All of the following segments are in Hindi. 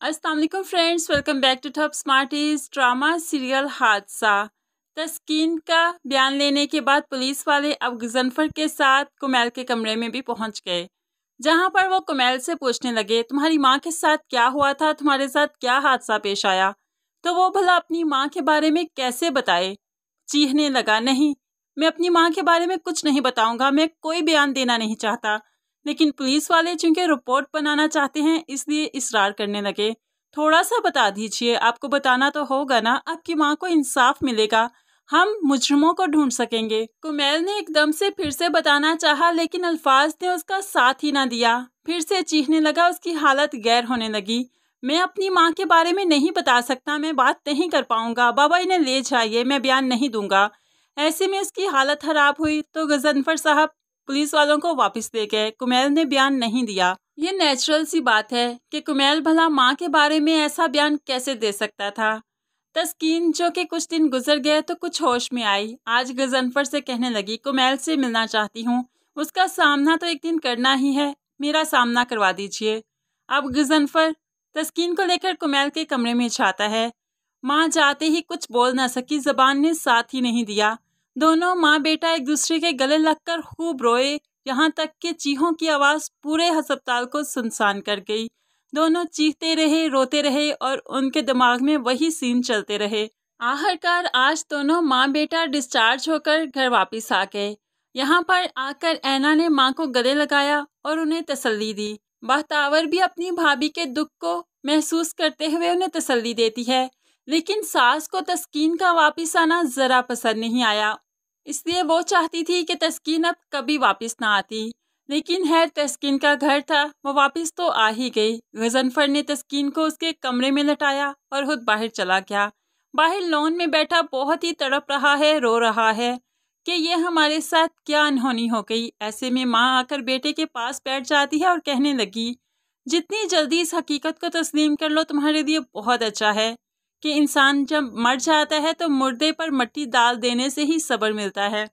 अस्सलाम वालेकुम friends, welcome back to top smarties. Drama serial Hadsa. Taskeen का बयान लेने के बाद पुलिस वाले अब गजनफर के साथ कुमैल के कमरे में भी पहुंच गए, जहां पर वो कुमैल से पूछने लगे, तुम्हारी माँ के साथ क्या हुआ था, तुम्हारे साथ क्या हादसा पेश आया। तो वो भला अपनी माँ के बारे में कैसे बताए। चीखने लगा, नहीं, मैं अपनी माँ के बारे में कुछ नहीं बताऊंगा, मैं कोई बयान देना नहीं चाहता। लेकिन पुलिस वाले चूंकि रिपोर्ट बनाना चाहते हैं, इसलिए इसरार करने लगे, थोड़ा सा बता दीजिए, आपको बताना तो होगा ना, आपकी माँ को इंसाफ मिलेगा, हम मुजरिमों को ढूंढ सकेंगे। कुमैल ने एकदम से फिर से बताना चाहा, लेकिन अल्फाज ने उसका साथ ही ना दिया। फिर से चीखने लगा, उसकी हालत गैर होने लगी। मैं अपनी माँ के बारे में नहीं बता सकता, मैं बात नहीं कर पाऊंगा, बाबा इन्हें ले जाइए, मैं बयान नहीं दूंगा। ऐसे में उसकी हालत खराब हुई तो गजनफर साहब पुलिस वालों को वापस ले गए। कुमैल ने बयान नहीं दिया। ये नेचुरल सी बात है कि कुमैल भला माँ के बारे में ऐसा बयान कैसे दे सकता था। तस्कीन जो कि कुछ दिन गुजर गए तो कुछ होश में आई, आज गजनफर से कहने लगी, कुमैल से मिलना चाहती हूँ, उसका सामना तो एक दिन करना ही है, मेरा सामना करवा दीजिए। अब गजनफर तस्कीन को लेकर कुमैल के कमरे में जाता है। माँ जाते ही कुछ बोल ना सकी, जबान ने साथ ही नहीं दिया। दोनों माँ बेटा एक दूसरे के गले लगकर खूब रोए, यहाँ तक कि चीखों की आवाज़ पूरे अस्पताल को सुनसान कर गई। दोनों चीखते रहे, रोते रहे और उनके दिमाग में वही सीन चलते रहे। आखिरकार आज दोनों माँ बेटा डिस्चार्ज होकर घर वापस आ गए। यहाँ पर आकर ऐना ने माँ को गले लगाया और उन्हें तसल्ली दी। बख्तावर भी अपनी भाभी के दुख को महसूस करते हुए उन्हें तसल्ली देती है, लेकिन सास को तस्कीन का वापस आना ज़रा पसंद नहीं आया, इसलिए वो चाहती थी कि तस्कीन अब कभी वापस ना आती। लेकिन है तस्कीन का घर था, वो वापस तो आ ही गई। गजनफर ने तस्कीन को उसके कमरे में लटाया और खुद बाहर चला गया। बाहर लॉन में बैठा बहुत ही तड़प रहा है, रो रहा है कि ये हमारे साथ क्या अनहोनी हो गई। ऐसे में माँ आकर बेटे के पास बैठ जाती है और कहने लगी, जितनी जल्दी इस हकीकत को तस्लीम कर लो तुम्हारे लिए बहुत अच्छा है कि इंसान जब मर जाता है तो मुर्दे पर मिट्टी डाल देने से ही सब्र मिलता है,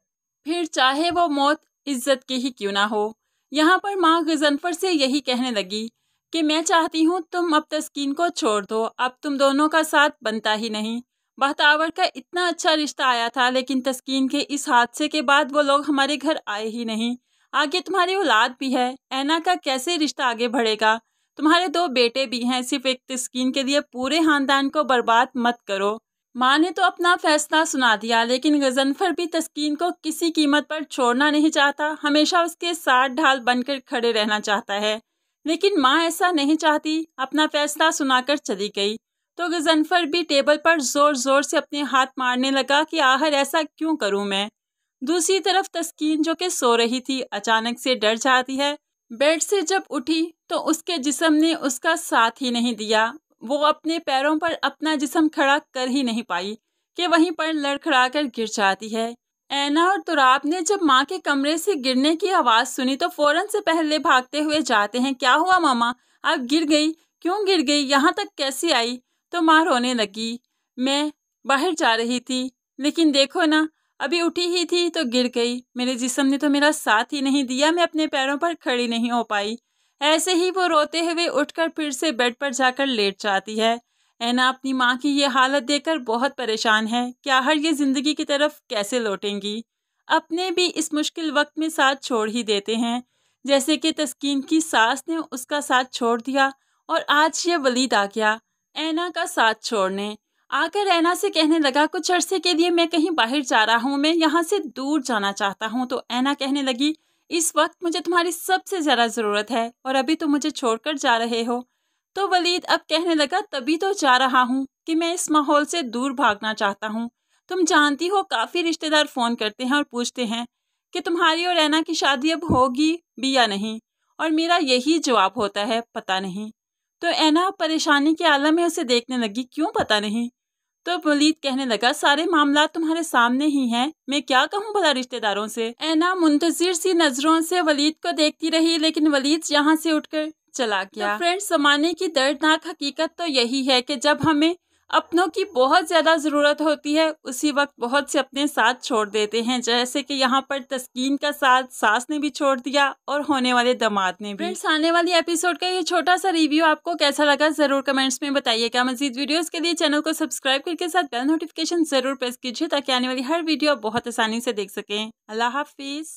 फिर चाहे वो मौत इज्जत की ही क्यों ना हो। यहाँ पर माँ गजनफर से यही कहने लगी कि मैं चाहती हूँ तुम अब तस्कीन को छोड़ दो, अब तुम दोनों का साथ बनता ही नहीं। बख्तावर का इतना अच्छा रिश्ता आया था, लेकिन तस्कीन के इस हादसे के बाद वो लोग हमारे घर आए ही नहीं। आगे तुम्हारी औलाद भी है, ऐना का कैसे रिश्ता आगे बढ़ेगा। तुम्हारे 2 बेटे भी हैं, सिर्फ एक तस्कीन के लिए पूरे खानदान को बर्बाद मत करो। माँ ने तो अपना फैसला सुना दिया, लेकिन गजनफर भी तस्कीन को किसी कीमत पर छोड़ना नहीं चाहता, हमेशा उसके साथ ढाल बनकर खड़े रहना चाहता है। लेकिन माँ ऐसा नहीं चाहती, अपना फैसला सुनाकर चली गई। तो गजनफर भी टेबल पर जोर जोर से अपने हाथ मारने लगा कि आखिर ऐसा क्यों करूं मैं। दूसरी तरफ तस्कीन जो कि सो रही थी, अचानक से डर जाती है। बेड से जब उठी तो उसके जिस्म ने उसका साथ ही नहीं दिया। वो अपने पैरों पर अपना जिस्म खड़ा कर ही नहीं पाई कि वहीं पर लड़खड़ा कर गिर जाती है। ऐना और तुराब ने जब माँ के कमरे से गिरने की आवाज़ सुनी तो फौरन से पहले भागते हुए जाते हैं। क्या हुआ मामा, आप गिर गई, क्यों गिर गई, यहाँ तक कैसे आई। तो माँ रोने लगी, मैं बाहर जा रही थी, लेकिन देखो ना, अभी उठी ही थी तो गिर गई, मेरे जिस्म ने तो मेरा साथ ही नहीं दिया, मैं अपने पैरों पर खड़ी नहीं हो पाई। ऐसे ही वो रोते हुए उठकर फिर से बेड पर जाकर लेट जाती है। ऐना अपनी माँ की ये हालत देखकर बहुत परेशान है कि आखिर ये ज़िंदगी की तरफ कैसे लौटेंगी। अपने भी इस मुश्किल वक्त में साथ छोड़ ही देते हैं, जैसे कि तस्कीन की सास ने उसका साथ छोड़ दिया और आज ये वलीद आ गया ऐना का साथ छोड़ने। आकर ऐना से कहने लगा, कुछ अरसे के लिए मैं कहीं बाहर जा रहा हूँ, मैं यहाँ से दूर जाना चाहता हूँ। तो ऐना कहने लगी, इस वक्त मुझे तुम्हारी सबसे ज़्यादा ज़रूरत है और अभी तुम मुझे छोड़कर जा रहे हो। तो वलीद अब कहने लगा, तभी तो जा रहा हूँ कि मैं इस माहौल से दूर भागना चाहता हूँ। तुम जानती हो काफ़ी रिश्तेदार फ़ोन करते हैं और पूछते हैं कि तुम्हारी और ऐना की शादी अब होगी भी या नहीं, और मेरा यही जवाब होता है, पता नहीं। तो ऐना परेशानी के आलम में उसे देखने लगी, क्यों पता नहीं। तो वलीद कहने लगा, सारे मामला तुम्हारे सामने ही हैं, मैं क्या कहूँ भला रिश्तेदारों से। ऐना मुंतजिर सी नजरों से वलीद को देखती रही, लेकिन वलीद यहाँ से उठकर चला गया। तो फ्रेंड्स, ज़माने की दर्दनाक हकीकत तो यही है कि जब हमें अपनों की बहुत ज़्यादा ज़रूरत होती है, उसी वक्त बहुत से अपने साथ छोड़ देते हैं। जैसे कि यहाँ पर तस्कीन का साथ सास ने भी छोड़ दिया और होने वाले दामाद ने भी। फ्रेंड्स, आने वाली एपिसोड का ये छोटा सा रिव्यू आपको कैसा लगा ज़रूर कमेंट्स में बताइएगा। मज़ीद वीडियोस के लिए चैनल को सब्सक्राइब करके साथ बेल नोटिफिकेशन ज़रूर प्रेस कीजिए ताकि आने वाली हर वीडियो आप बहुत आसानी से देख सकें। अल्लाह हाफिज़।